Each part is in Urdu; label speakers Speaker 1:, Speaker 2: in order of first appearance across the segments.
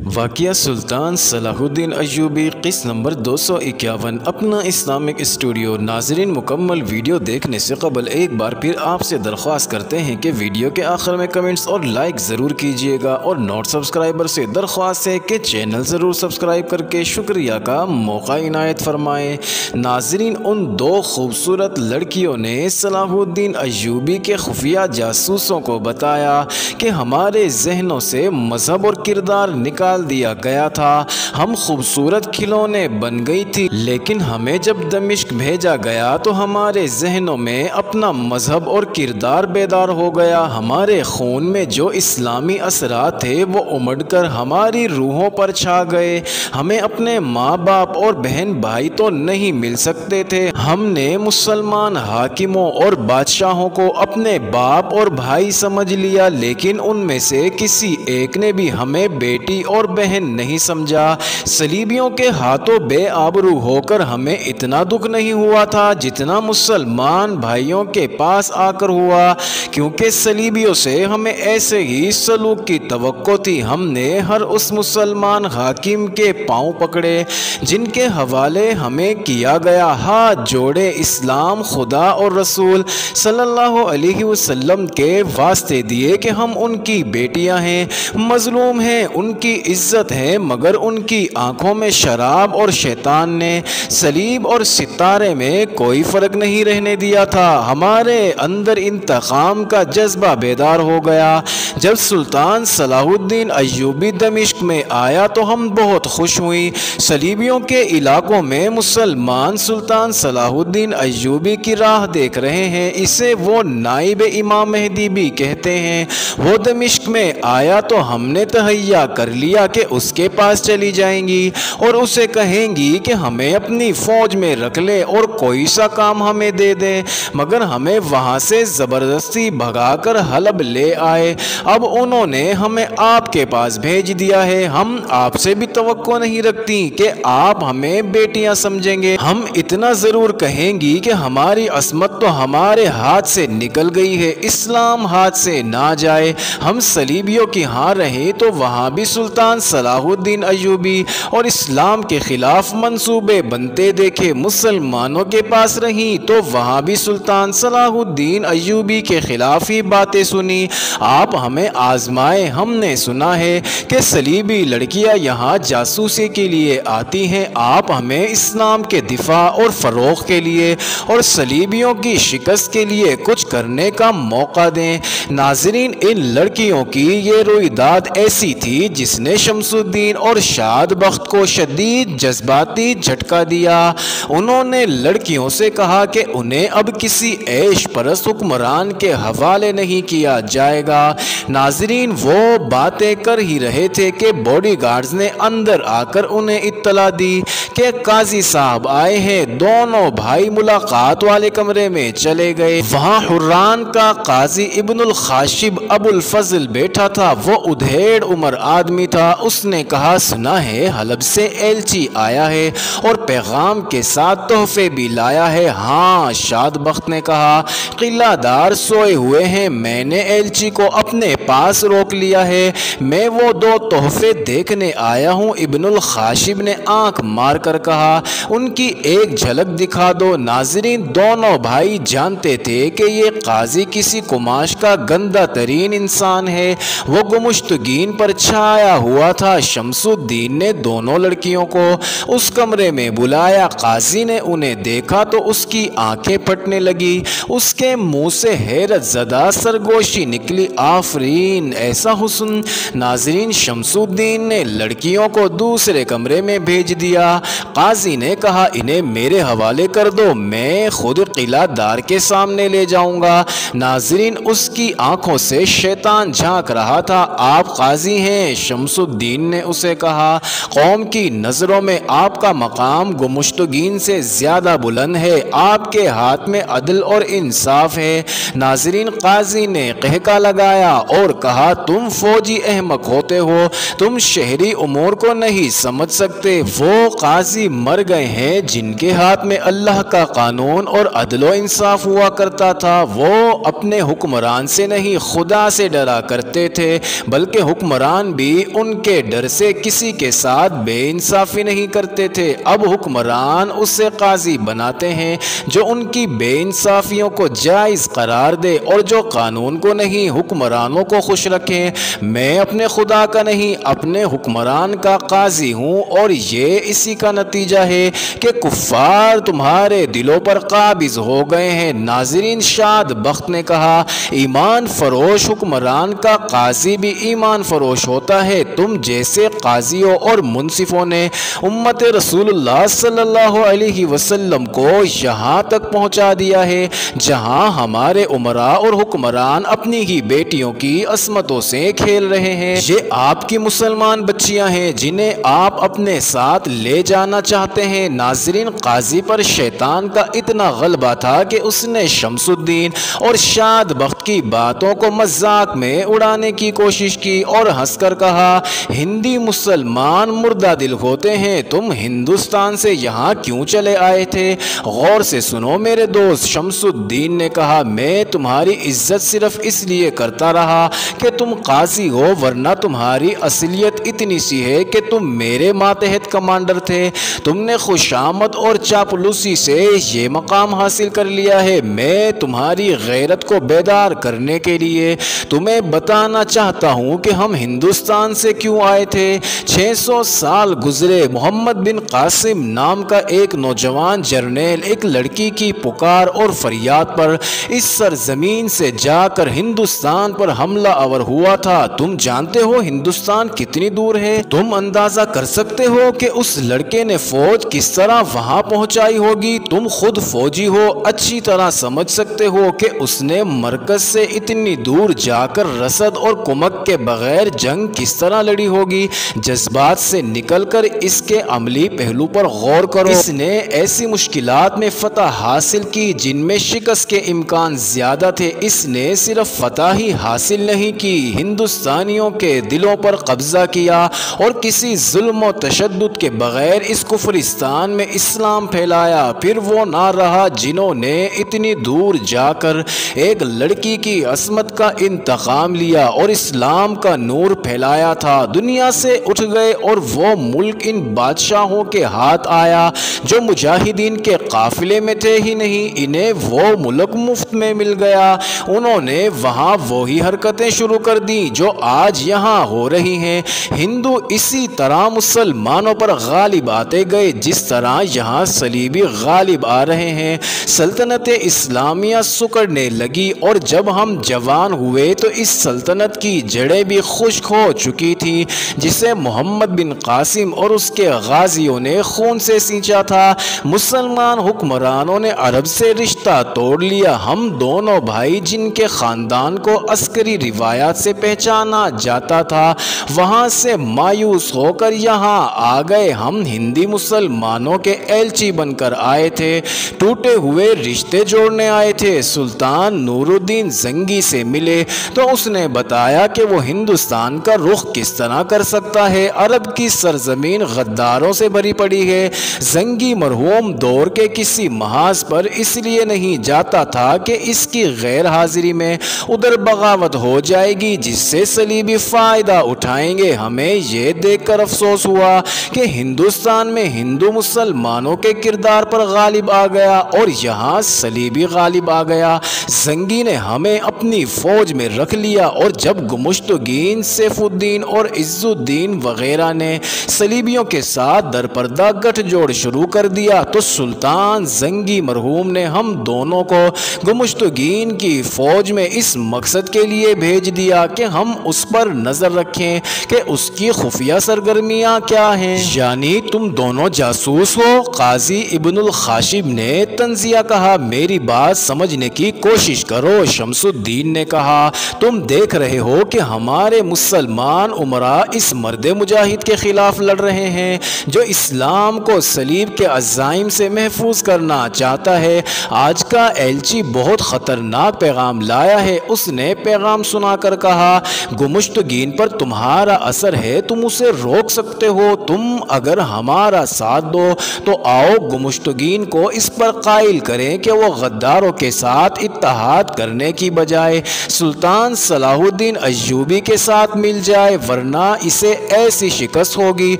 Speaker 1: واقعہ سلطان صلاح الدین ایوبی قسط نمبر 251 اپنا اسلامک اسٹوڈیو۔ ناظرین، مکمل ویڈیو دیکھنے سے قبل ایک بار پھر آپ سے درخواست کرتے ہیں کہ ویڈیو کے آخر میں کمنٹس اور لائک ضرور کیجیے گا، اور نوٹ سبسکرائبر سے درخواست ہے کہ چینل ضرور سبسکرائب کر کے شکریہ کا موقع عنایت فرمائیں۔ ناظرین، ان دو خوبصورت لڑکیوں نے صلاح الدین ایوبی کے خفیہ جاسوسوں کو بتایا کہ ہمارے ذہنوں سے مذہب اور کردار نکال دیا گیا تھا، ہم خوبصورت کھلونے بن گئی تھی، لیکن ہمیں جب دمشق بھیجا گیا تو ہمارے ذہنوں میں اپنا مذہب اور کردار بیدار ہو گیا، ہمارے خون میں جو اسلامی اثرات تھے وہ امڑ کر ہماری روحوں پر چھا گئے، ہمیں اپنے ماں باپ اور بہن بھائی تو نہیں مل سکتے تھے، ہم نے مسلمان حاکموں اور بادشاہوں کو اپنے باپ اور بھائی سمجھ لیا، لیکن ان میں سے کسی ایک نے بھی ہمیں بیٹی اور بہن نہیں سمجھا، صلیبیوں کے ہاتھوں بے آبرو ہو کر ہمیں اتنا دکھ نہیں ہوا تھا جتنا مسلمان بھائیوں کے پاس آ کر ہوا، کیونکہ صلیبیوں سے ہمیں ایسے ہی سلوک کی توقع تھی، ہم نے ہر اس مسلمان حاکم کے پاؤں پکڑے جن کے حوالے ہمیں کیا گیا، ہاتھ جوڑے، اسلام، خدا اور رسول صلی اللہ علیہ وسلم کے واسطے دیے کہ ہم ان کی بیٹیاں ہیں، مظلوم ہیں، ان کی عزت ہے، مگر ان کی آنکھوں میں شراب اور شیطان نے صلیب اور ستارے میں کوئی فرق نہیں رہنے دیا تھا، ہمارے اندر انتقام کا جذبہ بیدار ہو گیا۔ جب سلطان صلاح الدین ایوبی دمشق میں آیا تو ہم بہت خوش ہوئیں، صلیبیوں کے علاقوں میں مسلمان سلطان صلاح الدین ایوبی کی راہ دیکھ رہے ہیں، اسے وہ نائب امام مہدی بھی کہتے ہیں، وہ دمشق میں آیا تو ہم نے تہیا کر لیا کہ اس کے پاس چلی جائیں گی اور اسے کہیں گی کہ ہمیں اپنی فوج میں رکھ لے اور کوئی سا کام ہمیں دے دے، مگر ہمیں وہاں سے زبردستی بھگا کر حلب لے آئے، اب انہوں نے ہمیں آپ کے پاس بھیج دیا ہے، ہم آپ سے بھی توقع نہیں رکھتی کہ آپ ہمیں بیٹیاں سمجھیں گے، ہم اتنا ضرور کہیں گی کہ ہماری عصمت تو ہمارے ہاتھ سے نکل گئی ہے، اسلام ہاتھ سے نہ جائے، ہم صلیبیوں کی ہاں رہیں تو وہاں بھی سلطان صلاح الدین ایوبی اور اسلام کے خلاف منصوبے بنتے دیکھے، مسلمانوں کے پاس رہیں تو وہاں بھی سلطان صلاح الدین ایوبی کے خلاف ہی باتیں سنی، آپ ہمیں آزمائے، ہم نے سنا ہے کہ صلیبی لڑکیاں یہاں جاسوسی کے لیے آتی ہیں، آپ ہمیں اسلام کے دفاع اور فروغ کے لیے اور صلیبیوں کی شکست کے لیے کچھ کرنے کا موقع دیں۔ ناظرین، ان لڑکیوں کی یہ رویداد ایسی تھی جس نے شمس الدین اور شاد بخت کو شدید جذباتی جھٹکا دیا، انہوں نے لڑکیوں سے کہا کہ انہیں اب کسی عیش پرست حکمران کے حوالے نہیں کیا جائے گا۔ ناظرین، وہ باتیں کر ہی رہے تھے کہ باڈی گارڈز نے اندر آ کر انہیں اطلاع دی کہ قاضی صاحب آئے ہیں، دونوں بھائی ملاقات والے کمرے میں چلے گئے، وہاں حران کا قاضی ابن الخاشب ابو الفضل بیٹھا تھا، وہ ادھیڑ عمر آدمی تھا، اس نے کہا سنا ہے حلب سے ایلچی آیا ہے اور پیغام کے ساتھ تحفے بھی لایا ہے۔ ہاں، شاد بخت نے کہا، قلعہ دار سوئے ہوئے ہیں، میں نے ایلچی کو اپنے پاس روک لیا ہے، میں وہ دو تحفے دیکھنے آیا ہوں۔ ابن الخاشب نے آنکھ مار کر کہا، ان کی ایک جھلک دکھا دو۔ ناظرین، دونوں بھائی جانتے تھے کہ یہ قاضی کسی قماش کا گندہ ترین انسان ہے، وہ گمشتگین پر چھایا ہوا تھا۔ شمس الدین نے دونوں لڑکیوں کو اس کمرے میں بلایا، قاضی نے انہیں دیکھا تو اس کی آنکھیں پھٹنے لگی، اس کے منہ سے حیرت زدہ سرگوشی نکلی، آفرین، ایسا حسن۔ ناظرین، شمس الدین نے لڑکیوں کو دوسرے کمرے میں بھیج دیا، قاضی نے کہا انہیں میرے حوالے کر دو، میں خود قلعہ دار کے سامنے لے جاؤں گا۔ ناظرین، اس کی آنکھوں سے شیطان جھانک رہا تھا، آپ قاضی ہیں؟ شمس الدین نے اسے کہا، قوم کی نظروں میں آپ کا مقام گمشتگین سے زیادہ بلند ہے، آپ کے ہاتھ میں عدل اور انصاف ہے۔ ناظرین، قاضی نے قہقہ لگایا اور کہا، تم فوجی احمق ہوتے ہو، تم شہری امور کو نہیں سمجھ سکتے، وہ قاضی مر گئے ہیں جن کے ہاتھ میں اللہ کا قانون اور عدل و انصاف ہوا کرتا تھا، وہ اپنے حکمران سے نہیں خدا سے ڈرا کرتے تھے، بلکہ حکمران بھی ان خون کے ڈر سے کسی کے ساتھ بے انصافی نہیں کرتے تھے، اب حکمران اسے قاضی بناتے ہیں جو ان کی بے انصافیوں کو جائز قرار دے اور جو قانون کو نہیں حکمرانوں کو خوش رکھیں۔ میں اپنے خدا کا نہیں اپنے حکمران کا قاضی ہوں، اور یہ اسی کا نتیجہ ہے کہ کفار تمہارے دلوں پر قابض ہو گئے ہیں۔ ناظرین، شاد بخت نے کہا، ایمان فروش حکمران کا قاضی بھی ایمان فروش ہوتا ہے۔ تم جیسے قاضیوں اور منصفوں نے امت رسول اللہ صلی اللہ علیہ وسلم کو یہاں تک پہنچا دیا ہے جہاں ہمارے امراء اور حکمران اپنی ہی بیٹیوں کی عصمتوں سے کھیل رہے ہیں۔ یہ آپ کی مسلمان بچیاں ہیں جنہیں آپ اپنے ساتھ لے جانا چاہتے ہیں۔ ناظرین، قاضی پر شیطان کا اتنا غلبہ تھا کہ اس نے شمس الدین اور شاد بخت کی باتوں کو مذاق میں اڑانے کی کوشش کی اور ہنس کر کہا، ہندی مسلمان مردہ دل ہوتے ہیں، تم ہندوستان سے یہاں کیوں چلے آئے تھے؟ غور سے سنو میرے دوست۔ شمس الدین نے کہا، میں تمہاری عزت صرف اس لیے کرتا رہا کہ تم قاضی ہو، ورنہ تمہاری اصلیت اتنی سی ہے کہ تم میرے ماتحت کمانڈر تھے۔ تم نے خوشامد اور چاپلوسی سے یہ مقام حاصل کر لیا ہے۔ میں تمہاری غیرت کو بیدار کرنے کے لیے تمہیں بتانا چاہتا ہوں کہ ہم ہندوستان سے کیوں آئے تھے۔ 600 سال گزرے، محمد بن قاسم نام کا ایک نوجوان جرنیل ایک لڑکی کی پکار اور فریاد پر اس سرزمین سے جا کر ہندوستان پر حملہ آور ہوا تھا۔ تم جانتے ہو ہندوستان کتنی دور ہے؟ تم اندازہ کر سکتے ہو کہ اس لڑکے نے فوج کس طرح وہاں پہنچائی ہوگی؟ تم خود فوجی ہو، اچھی طرح سمجھ سکتے ہو کہ اس نے مرکز سے اتنی دور جا کر رسد اور کمک کے بغیر جنگ کس طرح لڑی ہوگی۔ جذبات سے نکل کر اس کے عملی پہلو پر غور کرو۔ اس نے ایسی مشکلات میں فتح حاصل کی جن میں شکست کے امکان زیادہ تھے۔ اس نے صرف فتح ہی حاصل نہیں کی، ہندوستانیوں کے دلوں پر قبضہ کیا اور کسی ظلم و تشدد کے بغیر اس کفرستان میں اسلام پھیلایا۔ پھر وہ نہ رہا جنہوں نے اتنی دور جا کر ایک لڑکی کی عصمت کا انتقام لیا اور اسلام کا نور پھیلایا تھا، دنیا سے اٹھ گئے اور وہ ملک ان بادشاہوں کے ہاتھ آیا جو مجاہدین کے قافلے میں تھے ہی نہیں، انہیں وہ ملک مفت میں مل گیا۔ انہوں نے وہاں وہی حرکتیں شروع کر دیں جو آج یہاں ہو رہی ہیں۔ ہندو اسی طرح مسلمانوں پر غالب آتے گئے جس طرح یہاں صلیبی غالب آ رہے ہیں۔ سلطنت اسلامیہ سکڑنے لگی اور جب ہم جوان ہوئے تو اس سلطنت کی جڑیں بھی خشک ہو چکی تھی جسے محمد بن قاسم اور اس کے غازیوں نے خون سے سینچا تھا۔ مسلمان حکمرانوں نے عرب سے رشتہ توڑ لیا۔ ہم دونوں بھائی جن کے خاندان کو عسکری روایات سے پہچانا جاتا تھا وہاں سے مایوس ہو کر یہاں آ گئے۔ ہم ہندی مسلمانوں کے ایلچی بن کر آئے تھے، ٹوٹے ہوئے رشتے جوڑنے آئے تھے۔ سلطان نور الدین زنگی سے ملے تو اس نے بتایا کہ وہ ہندوستان کا رخ کس طرح کر سکتا ہے۔ عرب کی سرزمین غداروں سے بھری پڑی ہے۔ زنگی مرحوم دور کے کسی محاذ پر اس لیے نہیں جاتا تھا کہ اس کی غیر حاضری میں ادھر بغاوت ہو جائے گی جس سے صلیبی فائدہ اٹھائیں گے۔ ہمیں یہ دیکھ کر افسوس ہوا کہ ہندوستان میں ہندو مسلمانوں کے کردار پر غالب آ گیا اور یہاں صلیبی غالب آ گیا۔ زنگی نے ہمیں اپنی فوج میں رکھ لیا اور جب گمشتگین، سیف الدین اور عز الدین وغیرہ نے صلیبیوں کے ساتھ درپردہ گٹھ جوڑ شروع کر دیا تو سلطان زنگی مرحوم نے ہم دونوں کو گمشتگین کی فوج میں اس مقصد کے لیے بھیج دیا کہ ہم اس پر نظر رکھیں کہ اس کی خفیہ سرگرمیاں کیا ہیں۔ یعنی تم دونوں جاسوس ہو؟ قاضی ابن الخاشب نے تنزیہ کہا۔ میری بات سمجھنے کی کوشش کرو۔ شمس الدین نے کہا، تم دیکھ رہے ہو کہ ہمارے مسلمان امراء اس مرد مجاہد کے خلاف لڑ رہے ہیں جو اسلام کو صلیب کے عزائم سے محفوظ کرنا چاہتا ہے۔ آج کا ایلچی بہت خطرناک پیغام لایا ہے۔ اس نے پیغام سنا کر کہا، گمشتگین پر تمہارا اثر ہے، تم اسے روک سکتے ہو۔ تم اگر ہمارا ساتھ دو تو آؤ گمشتگین کو اس پر قائل کریں کہ وہ غداروں کے ساتھ اتحاد کرنے کی بجائے سلطان صلاح الدین ایوبی کے ساتھ مل جائے، ورنہ ورنہ اسے ایسی شکست ہوگی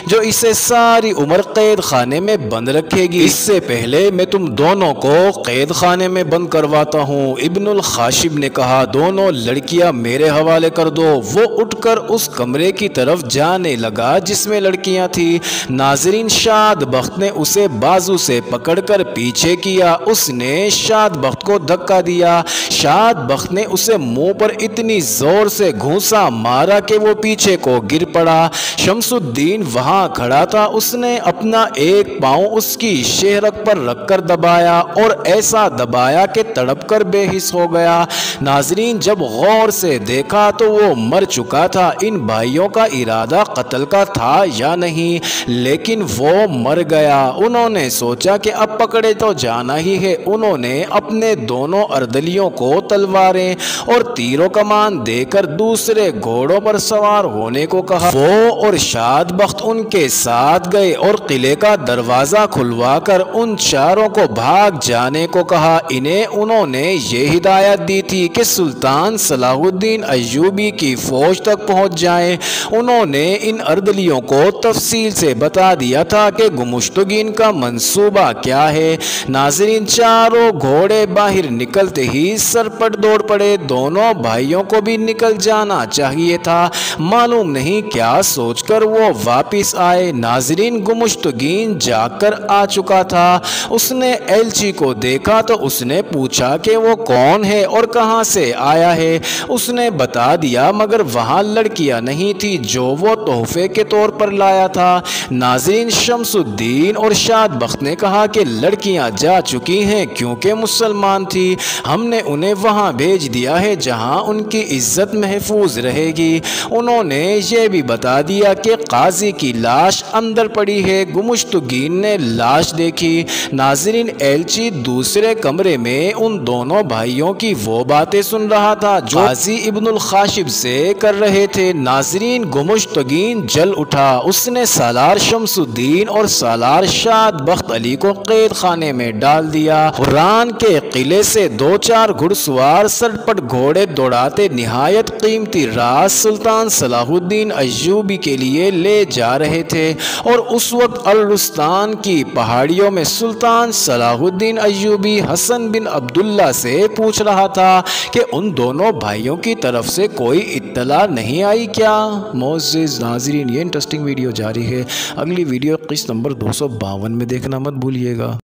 Speaker 1: جو اسے ساری عمر قید خانے میں بند رکھے گی۔ اس سے پہلے میں تم دونوں کو قید خانے میں بند کرواتا ہوں۔ ابن الخاشب نے کہا دونوں لڑکیاں میرے حوالے کر دو۔ وہ اٹھ کر اس کمرے کی طرف جانے لگا جس میں لڑکیاں تھیں۔ ناظرین، شاد بخت نے اسے بازو سے پکڑ کر پیچھے کیا۔ اس نے شاد بخت کو دھکا دیا۔ شاد بخت نے اسے منہ پر اتنی زور سے گھونسا مارا کہ وہ پیچھے کو گر پڑا۔ شمس الدین وہاں کھڑا تھا۔ اس نے اپنا ایک پاؤں اس کی شہرک پر رکھ کر دبایا اور ایسا دبایا کہ تڑپ کر بے حس ہو گیا۔ ناظرین، جب غور سے دیکھا تو وہ مر چکا تھا۔ ان بھائیوں کا ارادہ قتل کا تھا یا نہیں، لیکن وہ مر گیا۔ انہوں نے سوچا کہ اب پکڑے تو جانا ہی ہے۔ انہوں نے اپنے دونوں اردلیوں کو تلواریں اور تیر و کمان دے کر دوسرے گھوڑوں پر سوار ہونے کو کہا۔ وہ اور شاد بخت ان کے ساتھ گئے اور قلعے کا دروازہ کھلوا کر ان چاروں کو بھاگ جانے کو کہا۔ انہیں انہوں نے یہ ہدایت دی تھی کہ سلطان صلاح الدین ایوبی کی فوج تک پہنچ جائیں۔ انہوں نے ان اردلیوں کو تفصیل سے بتا دیا تھا کہ گمشتگین کا منصوبہ کیا ہے۔ ناظرین، چاروں گھوڑے باہر نکلتے ہی سرپٹ دوڑ پڑے۔ دونوں بھائیوں کو بھی نکل جانا چاہیے تھا، معلوم نہیں کیا سوچ کر وہ واپس آئے۔ ناظرین، گمشتگین جاگ کر آ چکا تھا۔ اس نے ایلچی کو دیکھا تو اس نے پوچھا کہ وہ کون ہے اور کہاں سے آیا ہے۔ اس نے بتا دیا، مگر وہاں لڑکیاں نہیں تھی جو وہ تحفے کے طور پر لایا تھا۔ ناظرین، شمس الدین اور شاد بخت نے کہا کہ لڑکیاں جا چکی ہیں کیونکہ مسلمان تھی۔ ہم نے انہیں وہاں بھیج دیا ہے جہاں ان کی عزت محفوظ رہے گی۔ انہوں نے یہ بھی بتا دیا کہ قاضی کی لاش اندر پڑی ہے۔ گمشتگین نے لاش دیکھی۔ ناظرین، ایلچی دوسرے کمرے میں ان دونوں بھائیوں کی وہ باتیں سن رہا تھا جو قاضی ابن الخاشب سے کر رہے تھے۔ ناظرین، گمشتگین جل اٹھا۔ اس نے سالار شمس الدین اور سالار شاد بخت علی کو قید خانے میں ڈال دیا۔ حران کے قلعے سے دو چار گھڑ سوار سرپٹ گھوڑے دوڑاتے نہایت قیمتی راز سلطان صلاح الدین ایوبی کے لیے لے جا رہے تھے، اور اس وقت الرستان کی پہاڑیوں میں سلطان صلاح الدین ایوبی حسن بن عبداللہ سے پوچھ رہا تھا کہ ان دونوں بھائیوں کی طرف سے کوئی اطلاع نہیں آئی کیا؟ معزز ناظرین، یہ انٹرسٹنگ ویڈیو جاری ہے۔ اگلی ویڈیو قسط نمبر 252 میں دیکھنا مت بھولیے گا۔